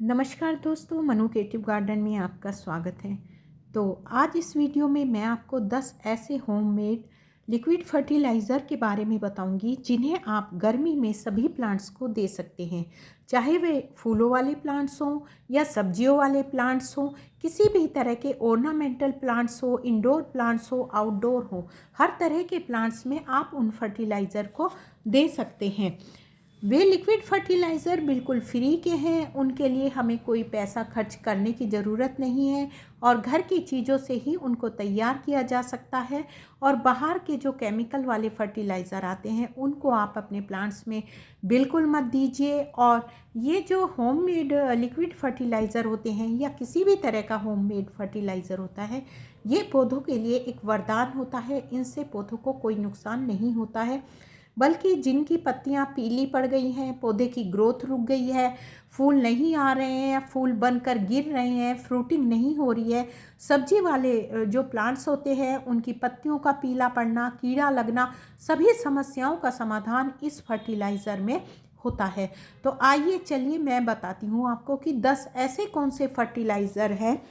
नमस्कार दोस्तों, Manu creative garden में आपका स्वागत है। तो आज इस वीडियो में मैं आपको 10 ऐसे होममेड लिक्विड फर्टिलाइज़र के बारे में बताऊंगी जिन्हें आप गर्मी में सभी प्लांट्स को दे सकते हैं, चाहे वे फूलों वाले प्लांट्स हों या सब्जियों वाले प्लांट्स हों, किसी भी तरह के ऑर्नामेंटल प्लांट्स हो, इंडोर प्लांट्स हो, आउटडोर हो, हर तरह के प्लांट्स में आप उन फर्टिलाइज़र को दे सकते हैं। वे लिक्विड फर्टिलाइज़र बिल्कुल फ्री के हैं, उनके लिए हमें कोई पैसा खर्च करने की ज़रूरत नहीं है और घर की चीज़ों से ही उनको तैयार किया जा सकता है। और बाहर के जो केमिकल वाले फर्टिलाइज़र आते हैं उनको आप अपने प्लांट्स में बिल्कुल मत दीजिए। और ये जो होममेड लिक्विड फर्टिलाइज़र होते हैं या किसी भी तरह का होममेड फर्टिलाइज़र होता है, ये पौधों के लिए एक वरदान होता है। इनसे पौधों को कोई नुकसान नहीं होता है, बल्कि जिनकी पत्तियां पीली पड़ गई हैं, पौधे की ग्रोथ रुक गई है, फूल नहीं आ रहे हैं या फूल बनकर गिर रहे हैं, फ्रूटिंग नहीं हो रही है, सब्जी वाले जो प्लांट्स होते हैं उनकी पत्तियों का पीला पड़ना, कीड़ा लगना, सभी समस्याओं का समाधान इस फर्टिलाइज़र में होता है। तो आइए चलिए मैं बताती हूँ आपको कि 10 ऐसे कौन से फर्टिलाइज़र हैं,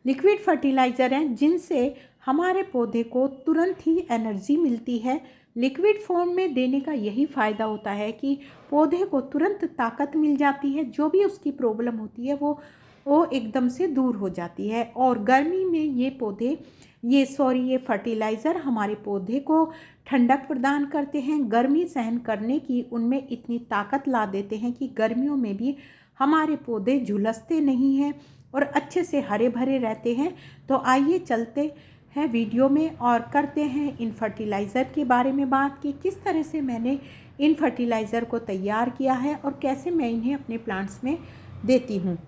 लिक्विड फर्टिलाइज़र हैं, जिनसे हमारे पौधे को तुरंत ही एनर्जी मिलती है। लिक्विड फॉर्म में देने का यही फ़ायदा होता है कि पौधे को तुरंत ताकत मिल जाती है, जो भी उसकी प्रॉब्लम होती है वो एकदम से दूर हो जाती है। और गर्मी में ये फर्टिलाइज़र हमारे पौधे को ठंडक प्रदान करते हैं, गर्मी सहन करने की उनमें इतनी ताकत ला देते हैं कि गर्मियों में भी हमारे पौधे झुलसते नहीं हैं और अच्छे से हरे भरे रहते हैं। तो आइए चलते हैं वीडियो में और करते हैं इन फर्टिलाइज़र के बारे में बात कि किस तरह से मैंने इन फर्टिलाइज़र को तैयार किया है और कैसे मैं इन्हें अपने प्लांट्स में देती हूँ।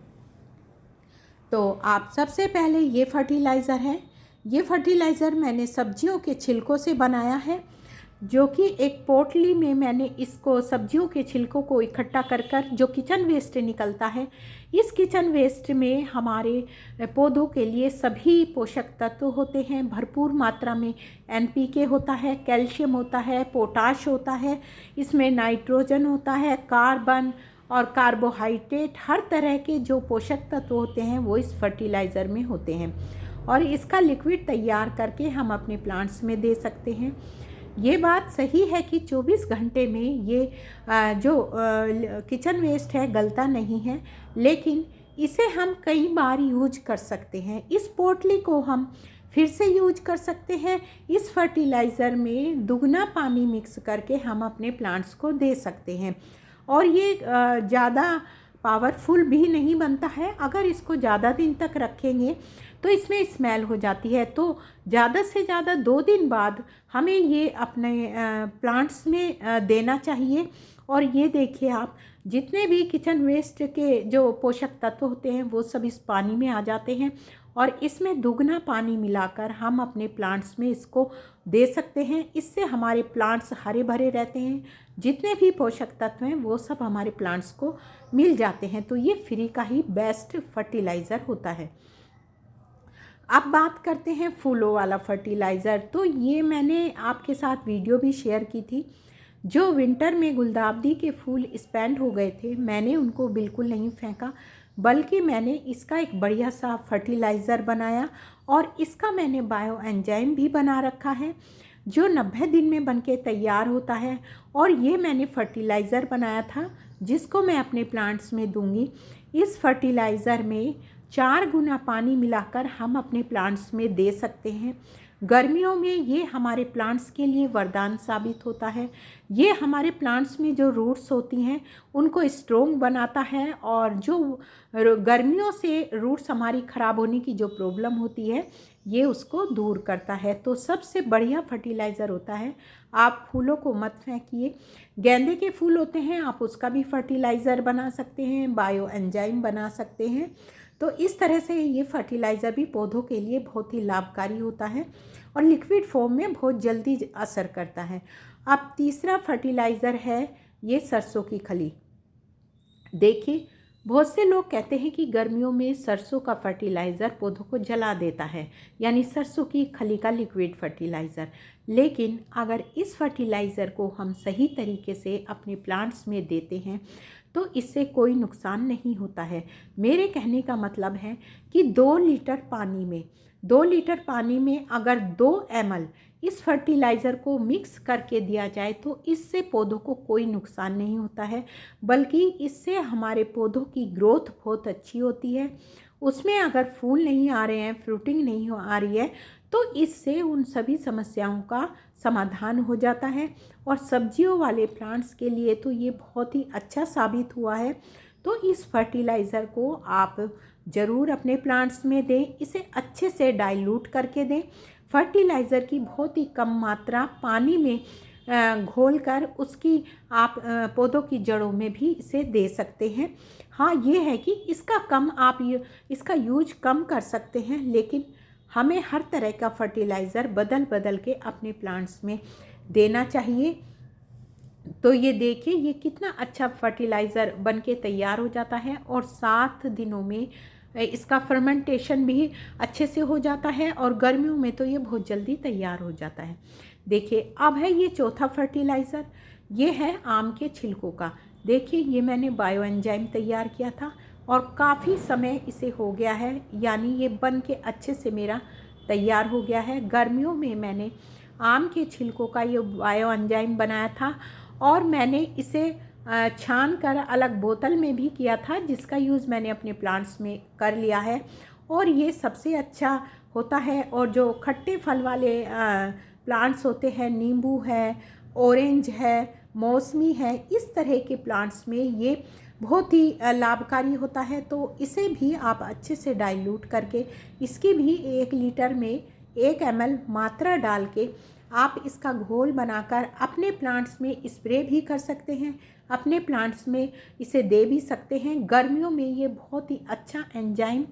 तो आप सबसे पहले ये फर्टिलाइज़र मैंने सब्जियों के छिलकों से बनाया है, जो कि एक पोटली में मैंने इसको सब्जियों के छिलकों को इकट्ठा कर जो किचन वेस्ट निकलता है, इस किचन वेस्ट में हमारे पौधों के लिए सभी पोषक तत्व होते हैं। भरपूर मात्रा में एनपीके होता है, कैल्शियम होता है, पोटाश होता है, इसमें नाइट्रोजन होता है, कार्बन और कार्बोहाइड्रेट, हर तरह के जो पोषक तत्व होते हैं वो इस फर्टिलाइज़र में होते हैं। और इसका लिक्विड तैयार करके हम अपने प्लांट्स में दे सकते हैं। ये बात सही है कि 24 घंटे में ये जो किचन वेस्ट है गलता नहीं है, लेकिन इसे हम कई बार यूज कर सकते हैं। इस पोटली को हम फिर से यूज कर सकते हैं। इस फर्टिलाइज़र में दुगना पानी मिक्स करके हम अपने प्लांट्स को दे सकते हैं। और ये ज़्यादा पावरफुल भी नहीं बनता है। अगर इसको ज़्यादा दिन तक रखेंगे तो इसमें स्मेल हो जाती है। तो ज़्यादा से ज़्यादा 2 दिन बाद हमें ये अपने प्लांट्स में देना चाहिए। और ये देखिए आप, जितने भी किचन वेस्ट के जो पोषक तत्व होते हैं वो सब इस पानी में आ जाते हैं और इसमें दुगना पानी मिलाकर हम अपने प्लांट्स में इसको दे सकते हैं। इससे हमारे प्लांट्स हरे भरे रहते हैं, जितने भी पोषक तत्व हैं वो सब हमारे प्लांट्स को मिल जाते हैं। तो ये फ्री का ही बेस्ट फर्टिलाइज़र होता है। अब बात करते हैं फूलों वाला फर्टिलाइज़र। तो ये मैंने आपके साथ वीडियो भी शेयर की थी। जो विंटर में गुलदाउदी के फूल स्पेंड हो गए थे, मैंने उनको बिल्कुल नहीं फेंका, बल्कि मैंने इसका एक बढ़िया सा फर्टिलाइज़र बनाया और इसका मैंने बायो एंजाइम भी बना रखा है, जो 90 दिन में बनके तैयार होता है। और ये मैंने फर्टिलाइज़र बनाया था जिसको मैं अपने प्लांट्स में दूंगी। इस फर्टिलाइज़र में 4 गुना पानी मिलाकर हम अपने प्लांट्स में दे सकते हैं। गर्मियों में ये हमारे प्लांट्स के लिए वरदान साबित होता है। ये हमारे प्लांट्स में जो रूट्स होती हैं उनको स्ट्रोंग बनाता है और जो गर्मियों से रूट्स हमारी ख़राब होने की जो प्रॉब्लम होती है ये उसको दूर करता है। तो सबसे बढ़िया फर्टिलाइज़र होता है। आप फूलों को मत फेंकिए। गेंदे के फूल होते हैं, आप उसका भी फर्टिलाइज़र बना सकते हैं, बायो एंजाइम बना सकते हैं। तो इस तरह से ये फर्टिलाइज़र भी पौधों के लिए बहुत ही लाभकारी होता है और लिक्विड फॉर्म में बहुत जल्दी असर करता है। अब तीसरा फर्टिलाइज़र है ये सरसों की खली। देखिए, बहुत से लोग कहते हैं कि गर्मियों में सरसों का फर्टिलाइज़र पौधों को जला देता है, यानी सरसों की खली का लिक्विड फर्टिलाइज़र। लेकिन अगर इस फर्टिलाइज़र को हम सही तरीके से अपने प्लांट्स में देते हैं तो इससे कोई नुकसान नहीं होता है। मेरे कहने का मतलब है कि 2 लीटर पानी में अगर 2 ml इस फर्टिलाइज़र को मिक्स करके दिया जाए तो इससे पौधों को कोई नुकसान नहीं होता है, बल्कि इससे हमारे पौधों की ग्रोथ बहुत अच्छी होती है। उसमें अगर फूल नहीं आ रहे हैं, फ्रूटिंग नहीं आ रही है, तो इससे उन सभी समस्याओं का समाधान हो जाता है। और सब्जियों वाले प्लांट्स के लिए तो ये बहुत ही अच्छा साबित हुआ है। तो इस फर्टिलाइज़र को आप ज़रूर अपने प्लांट्स में दें, इसे अच्छे से डाइल्यूट करके दें। फर्टिलाइज़र की बहुत ही कम मात्रा पानी में घोल कर उसकी आप पौधों की जड़ों में भी इसे दे सकते हैं। हाँ, ये है कि इसका यूज कम कर सकते हैं, लेकिन हमें हर तरह का फर्टिलाइज़र बदल बदल के अपने प्लांट्स में देना चाहिए। तो ये देखिए, ये कितना अच्छा फर्टिलाइज़र बनके तैयार हो जाता है और 7 दिनों में इसका फर्मेंटेशन भी अच्छे से हो जाता है और गर्मियों में तो ये बहुत जल्दी तैयार हो जाता है। देखिए, अब है ये चौथा फर्टिलाइज़र, ये है आम के छिलकों का। देखिए, ये मैंने बायो एंजाइम तैयार किया था और काफ़ी समय इसे हो गया है, यानी ये बन के अच्छे से मेरा तैयार हो गया है। गर्मियों में मैंने आम के छिलकों का ये बायो एंजाइम बनाया था और मैंने इसे छान कर अलग बोतल में भी किया था, जिसका यूज़ मैंने अपने प्लांट्स में कर लिया है और ये सबसे अच्छा होता है। और जो खट्टे फल वाले प्लांट्स होते हैं, नींबू है, ऑरेंज है, मौसमी है, इस तरह के प्लांट्स में ये बहुत ही लाभकारी होता है। तो इसे भी आप अच्छे से डाइल्यूट करके इसकी भी 1 लीटर में 1 ml मात्रा डाल के आप इसका घोल बनाकर अपने प्लांट्स में स्प्रे भी कर सकते हैं, अपने प्लांट्स में इसे दे भी सकते हैं। गर्मियों में ये बहुत ही अच्छा एंजाइम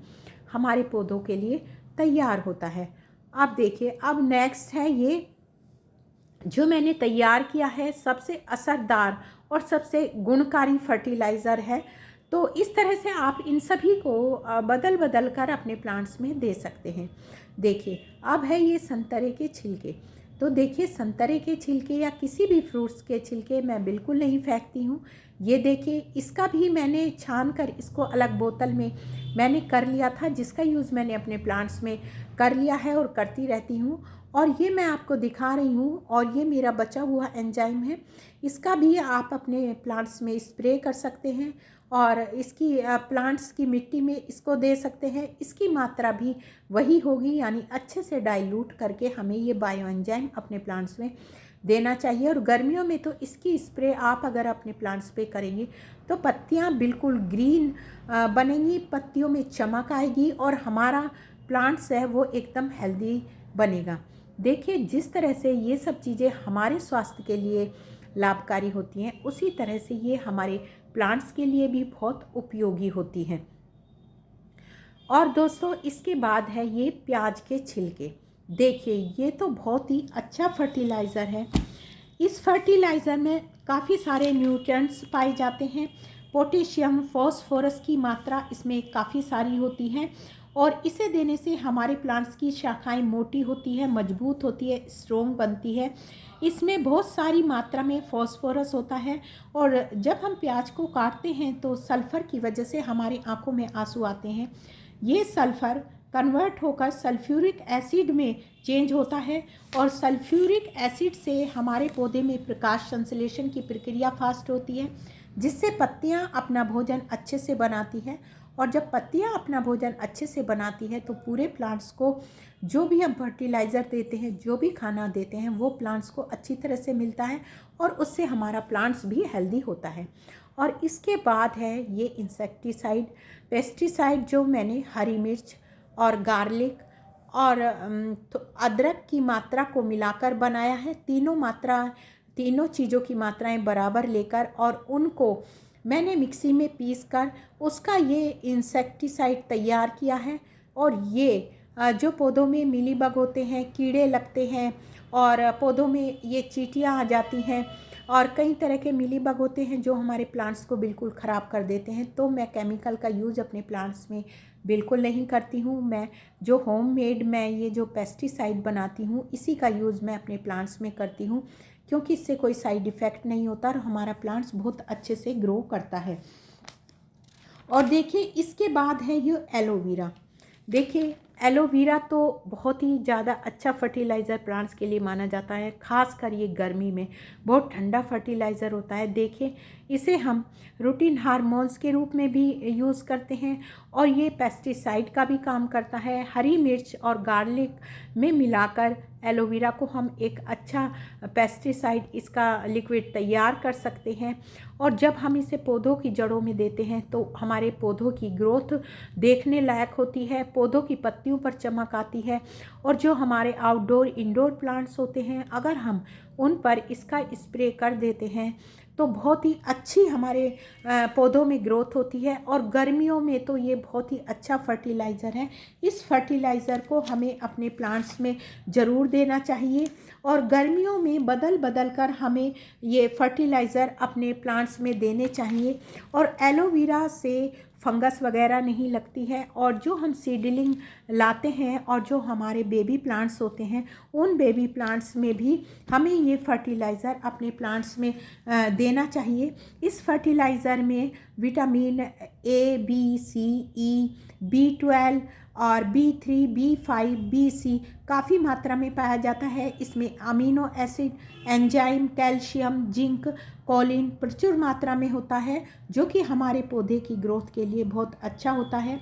हमारे पौधों के लिए तैयार होता है। अब देखिए, अब नेक्स्ट है ये जो मैंने तैयार किया है, सबसे असरदार और सबसे गुणकारी फर्टिलाइज़र है। तो इस तरह से आप इन सभी को बदल बदल कर अपने प्लांट्स में दे सकते हैं। देखिए, अब है ये संतरे के छिलके। तो देखिए, संतरे के छिलके या किसी भी फ्रूट्स के छिलके मैं बिल्कुल नहीं फेंकती हूँ। ये देखिए, इसका भी मैंने छान कर इसको अलग बोतल में मैंने कर लिया था, जिसका यूज़ मैंने अपने प्लांट्स में कर लिया है और करती रहती हूँ। और ये मैं आपको दिखा रही हूँ और ये मेरा बचा हुआ एंजाइम है। इसका भी आप अपने प्लांट्स में स्प्रे कर सकते हैं और इसकी प्लांट्स की मिट्टी में इसको दे सकते हैं। इसकी मात्रा भी वही होगी, यानी अच्छे से डाइल्यूट करके हमें ये बायो एंजाइम अपने प्लांट्स में देना चाहिए। और गर्मियों में तो इसकी स्प्रे आप अगर अपने प्लांट्स पे करेंगे तो पत्तियां बिल्कुल ग्रीन बनेंगी, पत्तियों में चमक आएगी और हमारा प्लांट्स है वो एकदम हेल्दी बनेगा। देखिए, जिस तरह से ये सब चीज़ें हमारे स्वास्थ्य के लिए लाभकारी होती हैं, उसी तरह से ये हमारे प्लांट्स के लिए भी बहुत उपयोगी होती हैं। और दोस्तों, इसके बाद है ये प्याज के छिलके। देखिए, ये तो बहुत ही अच्छा फर्टिलाइज़र है। इस फर्टिलाइज़र में काफ़ी सारे न्यूट्रिएंट्स पाए जाते हैं। पोटेशियम, फॉस्फोरस की मात्रा इसमें काफ़ी सारी होती है और इसे देने से हमारे प्लांट्स की शाखाएं मोटी होती है, मजबूत होती है, स्ट्रॉन्ग बनती है। इसमें बहुत सारी मात्रा में फॉस्फोरस होता है और जब हम प्याज को काटते हैं तो सल्फ़र की वजह से हमारी आंखों में आंसू आते हैं। ये सल्फ़र कन्वर्ट होकर सल्फ्यूरिक एसिड में चेंज होता है और सल्फ्यूरिक एसिड से हमारे पौधे में प्रकाश संश्लेषण की प्रक्रिया फास्ट होती है, जिससे पत्तियां अपना भोजन अच्छे से बनाती हैं। और जब पत्तियां अपना भोजन अच्छे से बनाती है तो पूरे प्लांट्स को जो भी हम फर्टिलाइज़र देते हैं, जो भी खाना देते हैं, वो प्लांट्स को अच्छी तरह से मिलता है और उससे हमारा प्लांट्स भी हेल्दी होता है। और इसके बाद है ये इंसेक्टिसाइड, पेस्टिसाइड, जो मैंने हरी मिर्च और गार्लिक और तो अदरक की मात्रा को मिलाकर बनाया है। तीनों चीज़ों की मात्राएं बराबर लेकर और उनको मैंने मिक्सी में पीसकर उसका ये इंसेक्टिसाइड तैयार किया है। और ये जो पौधों में मिलीबग होते हैं, कीड़े लगते हैं और पौधों में ये चींटियाँ आ जाती हैं और कई तरह के मिलीबग होते हैं जो हमारे प्लांट्स को बिल्कुल ख़राब कर देते हैं, तो मैं केमिकल का यूज़ अपने प्लांट्स में बिल्कुल नहीं करती हूँ। मैं जो होममेड मैं ये जो पेस्टिसाइड बनाती हूँ, इसी का यूज़ मैं अपने प्लांट्स में करती हूँ, क्योंकि इससे कोई साइड इफ़ेक्ट नहीं होता और हमारा प्लांट्स बहुत अच्छे से ग्रो करता है। और देखिए इसके बाद है ये एलोवेरा। देखिए एलोवेरा तो बहुत ही ज़्यादा अच्छा फर्टिलाइज़र प्लांट्स के लिए माना जाता है, ख़ासकर ये गर्मी में बहुत ठंडा फर्टिलाइज़र होता है। देखिए इसे हम रूटीन हार्मोन्स के रूप में भी यूज़ करते हैं और ये पेस्टिसाइड का भी काम करता है। हरी मिर्च और गार्लिक में मिलाकर एलोवेरा को हम एक अच्छा पेस्टिसाइड इसका लिक्विड तैयार कर सकते हैं और जब हम इसे पौधों की जड़ों में देते हैं तो हमारे पौधों की ग्रोथ देखने लायक होती है, पौधों की पत्तियों पर चमक आती है और जो हमारे आउटडोर इंडोर प्लांट्स होते हैं अगर हम उन पर इसका स्प्रे कर देते हैं तो बहुत ही अच्छी हमारे पौधों में ग्रोथ होती है। और गर्मियों में तो ये बहुत ही अच्छा फर्टिलाइज़र है। इस फर्टिलाइज़र को हमें अपने प्लांट्स में ज़रूर देना चाहिए और गर्मियों में बदल बदल कर हमें ये फर्टिलाइज़र अपने प्लांट्स में देने चाहिए। और एलोवेरा से फंगस वगैरह नहीं लगती है और जो हम सीडलिंग लाते हैं और जो हमारे बेबी प्लांट्स होते हैं उन बेबी प्लांट्स में भी हमें ये फर्टिलाइज़र अपने प्लांट्स में देना चाहिए। इस फर्टिलाइज़र में vitamin A, B, C, E, B12 और B3, B5, BC काफ़ी मात्रा में पाया जाता है। इसमें amino acid, enzyme, calcium, zinc, Colin प्रचुर मात्रा में होता है जो कि हमारे पौधे की ग्रोथ के लिए बहुत अच्छा होता है।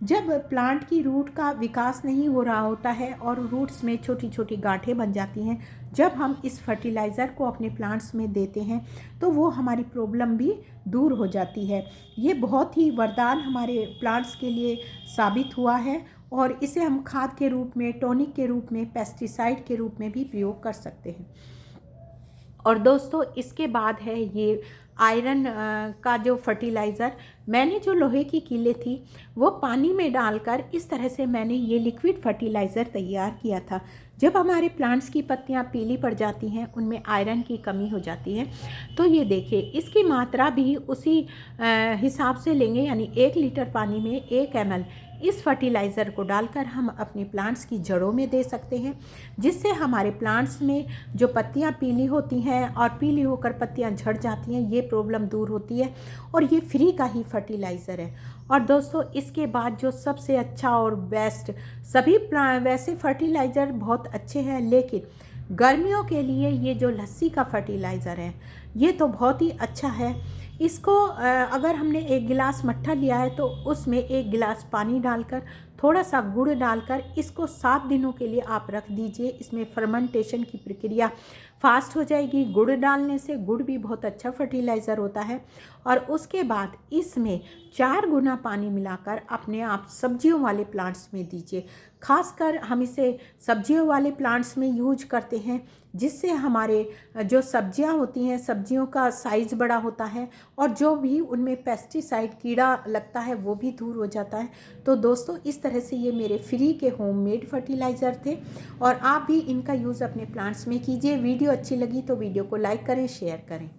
जब प्लांट की रूट का विकास नहीं हो रहा होता है और रूट्स में छोटी छोटी गांठें बन जाती हैं, जब हम इस फर्टिलाइज़र को अपने प्लांट्स में देते हैं तो वो हमारी प्रॉब्लम भी दूर हो जाती है। ये बहुत ही वरदान हमारे प्लांट्स के लिए साबित हुआ है और इसे हम खाद के रूप में, टॉनिक के रूप में, पेस्टिसाइड के रूप में भी प्रयोग कर सकते हैं। और दोस्तों इसके बाद है ये आयरन का जो फर्टिलाइज़र। मैंने जो लोहे की कीले थी वो पानी में डालकर इस तरह से मैंने ये लिक्विड फर्टिलाइज़र तैयार किया था। जब हमारे प्लांट्स की पत्तियां पीली पड़ जाती हैं, उनमें आयरन की कमी हो जाती है, तो ये देखिए इसकी मात्रा भी उसी हिसाब से लेंगे, यानी 1 लीटर पानी में 1 ml इस फर्टिलाइज़र को डालकर हम अपने प्लांट्स की जड़ों में दे सकते हैं, जिससे हमारे प्लांट्स में जो पत्तियां पीली होती हैं और पीली होकर पत्तियां झड़ जाती हैं, ये प्रॉब्लम दूर होती है और ये फ्री का ही फर्टिलाइज़र है। और दोस्तों इसके बाद जो सबसे अच्छा और बेस्ट, सभी वैसे फर्टिलाइज़र बहुत अच्छे हैं लेकिन गर्मियों के लिए ये जो लस्सी का फर्टिलाइज़र है ये तो बहुत ही अच्छा है। इसको अगर हमने 1 गिलास मट्ठा लिया है तो उसमें 1 गिलास पानी डालकर थोड़ा सा गुड़ डालकर इसको 7 दिनों के लिए आप रख दीजिए। इसमें फर्मेंटेशन की प्रक्रिया फास्ट हो जाएगी। गुड़ डालने से, गुड़ भी बहुत अच्छा फर्टिलाइज़र होता है। और उसके बाद इसमें 4 गुना पानी मिलाकर अपने आप सब्जियों वाले प्लांट्स में दीजिए। खासकर हम इसे सब्जियों वाले प्लांट्स में यूज करते हैं, जिससे हमारे जो सब्जियां होती हैं, सब्जियों का साइज़ बड़ा होता है और जो भी उनमें पेस्टिसाइड कीड़ा लगता है वो भी दूर हो जाता है। तो दोस्तों इस तरह से ये मेरे फ्री के होममेड फर्टिलाइज़र थे और आप भी इनका यूज़ अपने प्लांट्स में कीजिए। वीडियो अच्छी लगी तो वीडियो को लाइक करें, शेयर करें।